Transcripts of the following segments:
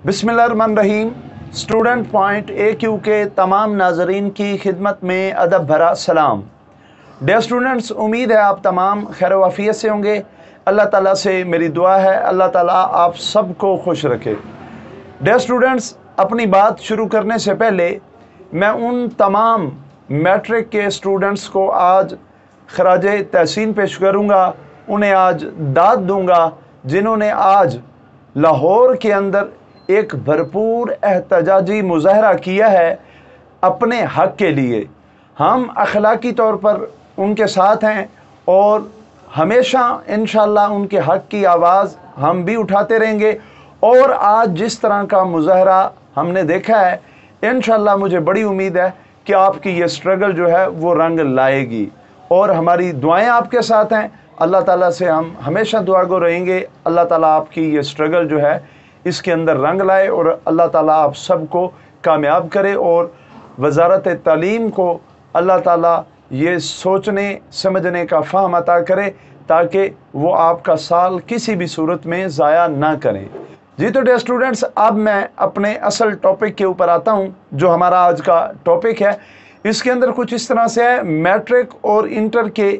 बिस्मिल्लाहिर्रहमानिर्रहीम। Student point AQ के तमाम नाजरीन की खिदमत में अदब भरा सलाम। डियर स्टूडेंट्स, उम्मीद है आप तमाम खैर वाफियत से होंगे। अल्लाह ताला से मेरी दुआ है अल्लाह ताला आप सबको खुश रखे। डियर स्टूडेंट्स, अपनी बात शुरू करने से पहले मैं उन तमाम मैट्रिक के स्टूडेंट्स को आज खराज तहसीन पेश करूँगा, उन्हें आज दाद दूँगा जिन्होंने आज लाहौर के अंदर एक भरपूर एहतजाजी मुजाहरा किया है अपने हक़ के लिए। हम अखलाकी तौर पर उनके साथ हैं और हमेशा इंशाअल्लाह उनके हक़ की आवाज़ हम भी उठाते रहेंगे। और आज जिस तरह का मुजाहरा हमने देखा है, इंशाअल्लाह मुझे बड़ी उम्मीद है कि आपकी ये स्ट्रगल जो है वो रंग लाएगी और हमारी दुआएं आपके साथ हैं। अल्लाह ताला से हम हमेशा दुआगो रहेंगे। अल्लाह ताला आपकी ये स्ट्रगल जो है इसके अंदर रंग लाए और अल्लाह ताला आप सबको कामयाब करे और वज़ारत तालीम को अल्लाह ताला ये सोचने समझने का फ़हम अता करे ताकि वो आपका साल किसी भी सूरत में ज़ाया ना करें। जी तो डियर स्टूडेंट्स, अब मैं अपने असल टॉपिक के ऊपर आता हूँ जो हमारा आज का टॉपिक है। इसके अंदर कुछ इस तरह से है, मैट्रिक और इंटर के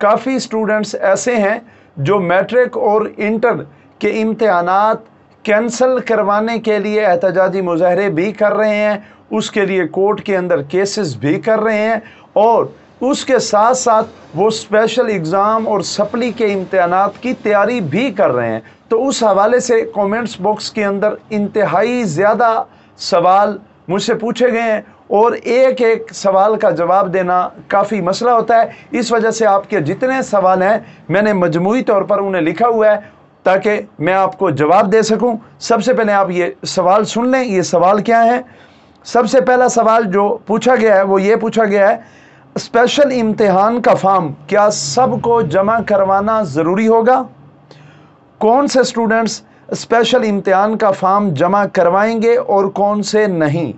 काफ़ी स्टूडेंट्स ऐसे हैं जो मैट्रिक और इंटर के इम्तिहानात कैंसल करवाने के लिए एहतजाजी मुजाहरे भी कर रहे हैं, उसके लिए कोर्ट के अंदर केसेस भी कर रहे हैं और उसके साथ साथ वो स्पेशल एग्ज़ाम और सप्ली के इम्तिहानात की तैयारी भी कर रहे हैं। तो उस हवाले से कमेंट्स बॉक्स के अंदर इंतहाई ज़्यादा सवाल मुझसे पूछे गए हैं और एक एक सवाल का जवाब देना काफ़ी मसला होता है। इस वजह से आपके जितने सवाल हैं मैंने मजमूई तौर पर उन्हें लिखा हुआ है ताकि मैं आपको जवाब दे सकूं। सबसे पहले आप ये सवाल सुन लें। ये सवाल क्या है? सबसे पहला सवाल जो पूछा गया है वो ये पूछा गया है, स्पेशल इम्तिहान का फॉर्म क्या सबको जमा करवाना ज़रूरी होगा? कौन से स्टूडेंट्स स्पेशल इम्तिहान का फॉर्म जमा करवाएंगे और कौन से नहीं?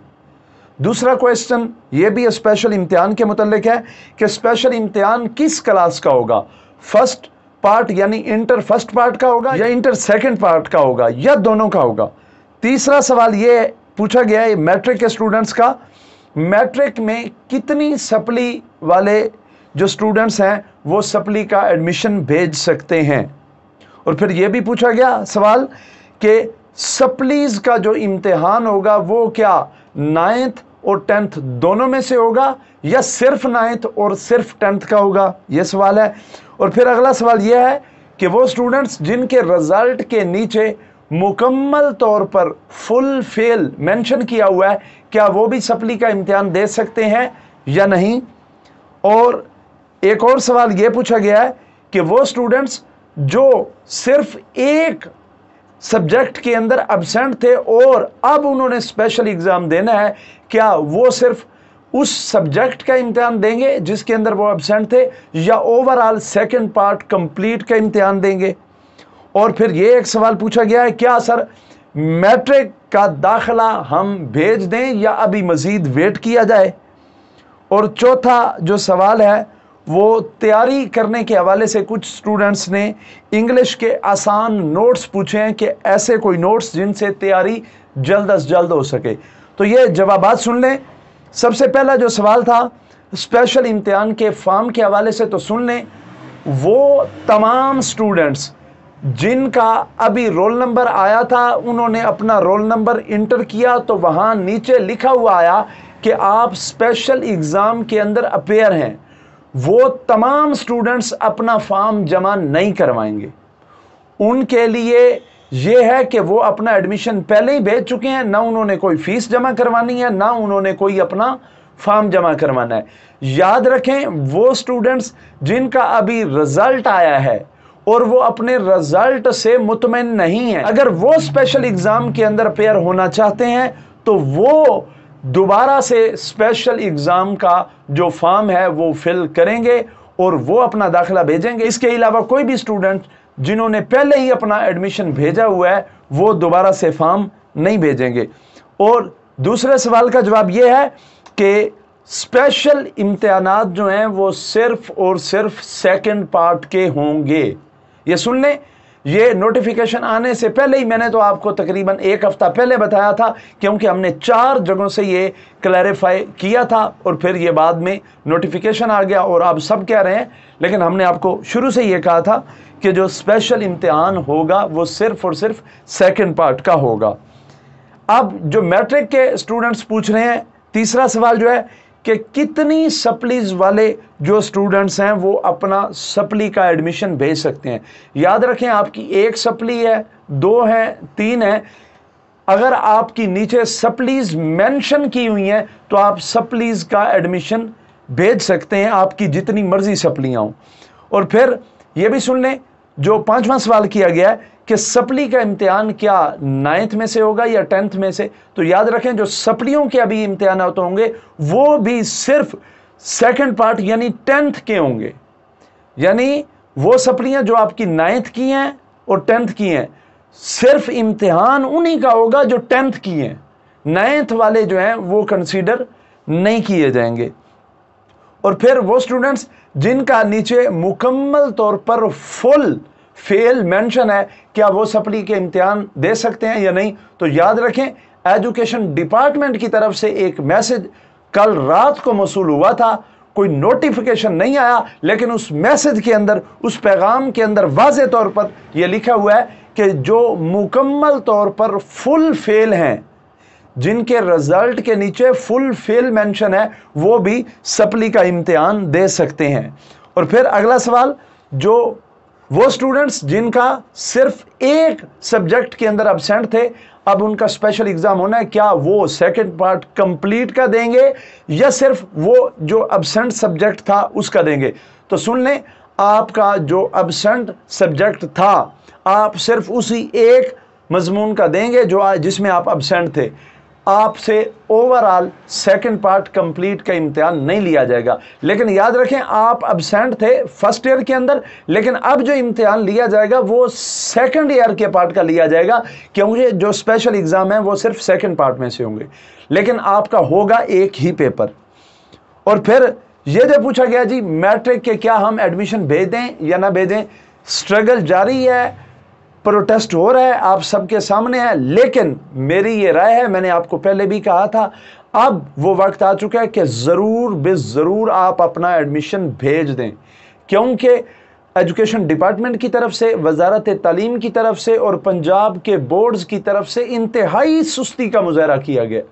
दूसरा क्वेश्चन ये भी स्पेशल इम्तिहान के मुतल्लिक है कि स्पेशल इम्तिहान किस क्लास का होगा? फर्स्ट पार्ट यानी इंटर फर्स्ट पार्ट का होगा या इंटर सेकंड पार्ट का होगा या दोनों का होगा? तीसरा सवाल ये पूछा गया है मैट्रिक के स्टूडेंट्स का, मैट्रिक में कितनी सप्ली वाले जो स्टूडेंट्स हैं वो सप्ली का एडमिशन भेज सकते हैं? और फिर ये भी पूछा गया सवाल कि सप्लीज का जो इम्तिहान होगा वो क्या 9th और 10th दोनों में से होगा या सिर्फ 9th और सिर्फ 10th का होगा? ये सवाल है। और फिर अगला सवाल यह है कि वो स्टूडेंट्स जिनके रिजल्ट के नीचे मुकम्मल तौर पर फुल फेल मेंशन किया हुआ है, क्या वो भी सप्ली का इम्तिहान दे सकते हैं या नहीं? और एक और सवाल ये पूछा गया है कि वो स्टूडेंट्स जो सिर्फ एक सब्जेक्ट के अंदर एब्सेंट थे और अब उन्होंने स्पेशल एग्ज़ाम देना है, क्या वो सिर्फ उस सब्जेक्ट का इम्तिहान देंगे जिसके अंदर वो एब्सेंट थे या ओवरऑल सेकंड पार्ट कंप्लीट का इम्तिहान देंगे? और फिर ये एक सवाल पूछा गया है, क्या सर मैट्रिक का दाखिला हम भेज दें या अभी मज़ीद वेट किया जाए? और चौथा जो सवाल है वो तैयारी करने के हवाले से कुछ स्टूडेंट्स ने इंग्लिश के आसान नोट्स पूछे हैं कि ऐसे कोई नोट्स जिनसे तैयारी जल्द अज जल्द हो सके। तो ये जवाबात सुन लें। सबसे पहला जो सवाल था स्पेशल इम्तिहान के फॉर्म के हवाले से, तो सुन लें। वो तमाम स्टूडेंट्स जिनका अभी रोल नंबर आया था, उन्होंने अपना रोल नंबर इंटर किया तो वहाँ नीचे लिखा हुआ आया कि आप स्पेशल एग्ज़ाम के अंदर अपेयर हैं, वो तमाम स्टूडेंट्स अपना फॉर्म जमा नहीं करवाएंगे। उनके लिए ये है कि वो अपना एडमिशन पहले ही भेज चुके हैं, ना उन्होंने कोई फीस जमा करवानी है ना उन्होंने कोई अपना फॉर्म जमा करवाना है। याद रखें, वो स्टूडेंट्स जिनका अभी रिजल्ट आया है और वो अपने रिजल्ट से मुतमईन नहीं है, अगर वो स्पेशल एग्ज़ाम के अंदर अपेयर होना चाहते हैं तो वो दोबारा से स्पेशल एग्ज़ाम का जो फॉर्म है वो फिल करेंगे और वो अपना दाखिला भेजेंगे। इसके अलावा कोई भी स्टूडेंट जिन्होंने पहले ही अपना एडमिशन भेजा हुआ है वो दोबारा से फॉर्म नहीं भेजेंगे। और दूसरे सवाल का जवाब ये है कि स्पेशल इम्तिहानात जो हैं वो सिर्फ और सिर्फ सेकंड पार्ट के होंगे। ये सुन लें, ये नोटिफिकेशन आने से पहले ही मैंने तो आपको तकरीबन 1 हफ्ता पहले बताया था, क्योंकि हमने 4 जगहों से ये क्लैरिफाई किया था और फिर ये बाद में नोटिफिकेशन आ गया और आप सब कह रहे हैं। लेकिन हमने आपको शुरू से ये कहा था कि जो स्पेशल इम्तिहान होगा वो सिर्फ और सिर्फ सेकंड पार्ट का होगा। अब जो मैट्रिक के स्टूडेंट्स पूछ रहे हैं, तीसरा सवाल जो है कि कितनी सप्लीज वाले जो स्टूडेंट्स हैं वो अपना सप्ली का एडमिशन भेज सकते हैं। याद रखें, आपकी 1 सप्ली है, 2 है, 3 है। अगर आपकी नीचे सप्लीज मेंशन की हुई हैं तो आप सप्लीज का एडमिशन भेज सकते हैं, आपकी जितनी मर्जी सप्लियां हों। और फिर ये भी सुन लें, जो 5वां सवाल किया गया है कि सप्ली का इम्तिहान क्या 9th में से होगा या 10th में से, तो याद रखें जो सप्लियों के अभी इम्तिहान होंगे वो भी सिर्फ सेकंड पार्ट यानी 10th के होंगे। यानी वो सप्लियां जो आपकी 9th की हैं और 10th की हैं, सिर्फ इम्तिहान उन्हीं का होगा जो 10th की हैं। 9th वाले जो हैं वो कंसीडर नहीं किए जाएंगे। और फिर वो स्टूडेंट्स जिनका नीचे मुकम्मल तौर पर फुल फेल मेंशन है, क्या वो सप्ली के इम्तिहान दे सकते हैं या नहीं? तो याद रखें, एजुकेशन डिपार्टमेंट की तरफ से एक मैसेज कल रात को मौसूल हुआ था, कोई नोटिफिकेशन नहीं आया, लेकिन उस मैसेज के अंदर, उस पैगाम के अंदर वाज़े तौर पर यह लिखा हुआ है कि जो मुकम्मल तौर पर फुल फेल हैं, जिनके रिजल्ट के नीचे फुल फेल मेंशन है, वो भी सप्ली का इम्तिहान दे सकते हैं। और फिर अगला सवाल, जो वो स्टूडेंट्स जिनका सिर्फ एक सब्जेक्ट के अंदर एब्सेंट थे, अब उनका स्पेशल एग्जाम होना है, क्या वो सेकंड पार्ट कंप्लीट का देंगे या सिर्फ वो जो एब्सेंट सब्जेक्ट था उसका देंगे? तो सुन लें, आपका जो एब्सेंट सब्जेक्ट था आप सिर्फ उसी एक मजमून का देंगे जो जिसमें आप एब्सेंट थे। आपसे ओवरऑल सेकंड पार्ट कंप्लीट का इम्तिहान नहीं लिया जाएगा। लेकिन याद रखें, आप एब्सेंट थे फर्स्ट ईयर के अंदर, लेकिन अब जो इम्तिहान लिया जाएगा वो सेकंड ईयर के पार्ट का लिया जाएगा, क्योंकि जो स्पेशल एग्जाम है वो सिर्फ सेकंड पार्ट में से होंगे, लेकिन आपका होगा एक ही पेपर। और फिर ये जो पूछा गया जी मैट्रिक के क्या हम एडमिशन भेज दें या ना भेजें, स्ट्रगल जारी है, प्रोटेस्ट हो रहा है, आप सबके सामने है। लेकिन मेरी ये राय है, मैंने आपको पहले भी कहा था, अब वो वक्त आ चुका है कि ज़रूर बेज़रूर आप अपना एडमिशन भेज दें, क्योंकि एजुकेशन डिपार्टमेंट की तरफ से, वजारत तालीम की तरफ से और पंजाब के बोर्ड्स की तरफ से इंतहाई सुस्ती का मुजाहरा किया गया।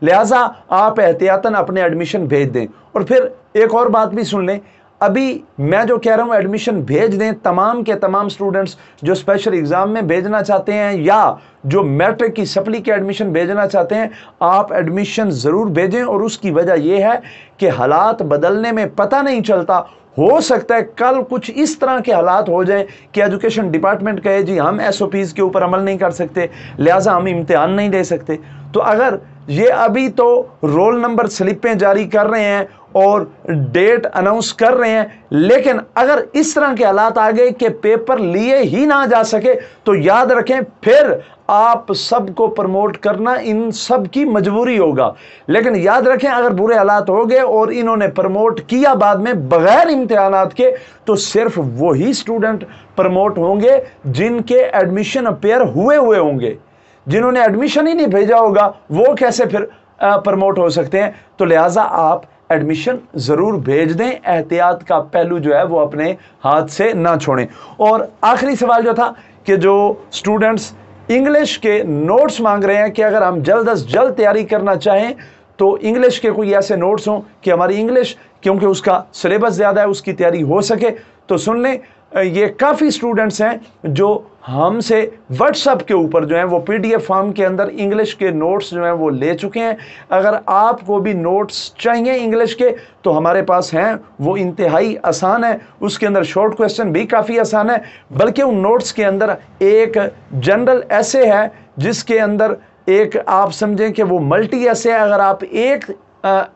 लिहाजा आप एहतियातन अपने एडमिशन भेज दें। और फिर एक और बात भी सुन लें, अभी मैं जो कह रहा हूं एडमिशन भेज दें, तमाम के तमाम स्टूडेंट्स जो स्पेशल एग्जाम में भेजना चाहते हैं या जो मैट्रिक की सप्ली के एडमिशन भेजना चाहते हैं, आप एडमिशन ज़रूर भेजें। और उसकी वजह यह है कि हालात बदलने में पता नहीं चलता, हो सकता है कल कुछ इस तरह के हालात हो जाएं कि एजुकेशन डिपार्टमेंट कहे जी हम SOPs के ऊपर अमल नहीं कर सकते, लिहाजा हम इम्तिहान नहीं दे सकते। तो अगर ये अभी तो रोल नंबर स्लिपें जारी कर रहे हैं और डेट अनाउंस कर रहे हैं, लेकिन अगर इस तरह के हालात आ गए कि पेपर लिए ही ना जा सके, तो याद रखें फिर आप सबको प्रमोट करना इन सब की मजबूरी होगा। लेकिन याद रखें, अगर बुरे हालात हो गए और इन्होंने प्रमोट किया बाद में बगैर इम्तिहानात के, तो सिर्फ वही स्टूडेंट प्रमोट होंगे जिनके एडमिशन अपेयर हुए होंगे। जिन्होंने एडमिशन ही नहीं भेजा होगा वो कैसे फिर प्रमोट हो सकते हैं? तो लिहाजा आप एडमिशन ज़रूर भेज दें, एहतियात का पहलू जो है वो अपने हाथ से ना छोड़ें। और आखिरी सवाल जो था कि जो स्टूडेंट्स इंग्लिश के नोट्स मांग रहे हैं कि अगर हम जल्द अज जल्द तैयारी करना चाहें तो इंग्लिश के कोई ऐसे नोट्स हों कि हमारी इंग्लिश, क्योंकि उसका सिलेबस ज़्यादा है, उसकी तैयारी हो सके, तो सुन लें, ये काफ़ी स्टूडेंट्स हैं जो हमसे व्हाट्सएप के ऊपर जो है वो PDF फॉर्म के अंदर इंग्लिश के नोट्स जो हैं वो ले चुके हैं। अगर आपको भी नोट्स चाहिए इंग्लिश के तो हमारे पास हैं, वो इंतहाई आसान है, उसके अंदर शॉर्ट क्वेश्चन भी काफ़ी आसान है, बल्कि उन नोट्स के अंदर एक जनरल ऐसे है जिसके अंदर एक आप समझें कि वो मल्टी ऐसे है। अगर आप एक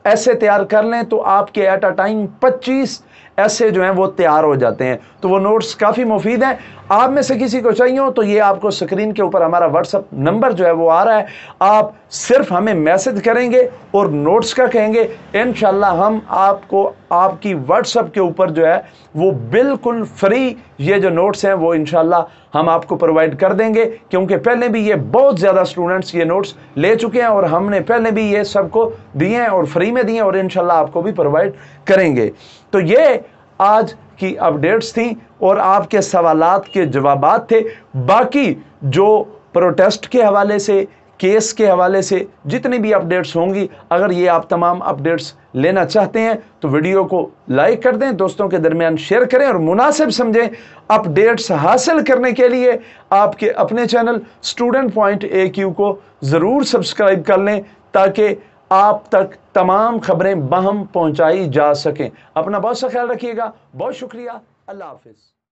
ऐसे तैयार कर लें तो आपके एट अ टाइम 25 ऐसे जो हैं वो तैयार हो जाते हैं। तो वो नोट्स काफ़ी मुफीद हैं। आप में से किसी को चाहिए हो तो ये आपको स्क्रीन के ऊपर हमारा व्हाट्सएप नंबर जो है वो आ रहा है, आप सिर्फ हमें मैसेज करेंगे और नोट्स का कहेंगे, इंशाल्लाह हम आपको आपकी व्हाट्सएप के ऊपर जो है वो बिल्कुल फ्री ये जो नोट्स हैं वो इंशाल्लाह हम आपको प्रोवाइड कर देंगे, क्योंकि पहले भी ये बहुत ज़्यादा स्टूडेंट्स ये नोट्स ले चुके हैं और हमने पहले भी ये सबको दिए हैं और फ्री में दिए हैं और इंशाल्लाह आपको भी प्रोवाइड करेंगे। तो ये आज की अपडेट्स थी और आपके सवालात के जवाबात थे। बाकी जो प्रोटेस्ट के हवाले से, केस के हवाले से जितनी भी अपडेट्स होंगी, अगर ये आप तमाम अपडेट्स लेना चाहते हैं तो वीडियो को लाइक कर दें, दोस्तों के दरमियान शेयर करें और मुनासिब समझें। अपडेट्स हासिल करने के लिए आपके अपने चैनल स्टूडेंट पॉइंट AQ को ज़रूर सब्सक्राइब कर लें, ताकि आप तक तमाम खबरें बहम पहुंचाई जा सकें। अपना बहुत सा ख्याल रखिएगा। बहुत शुक्रिया। अल्लाह हाफिज़।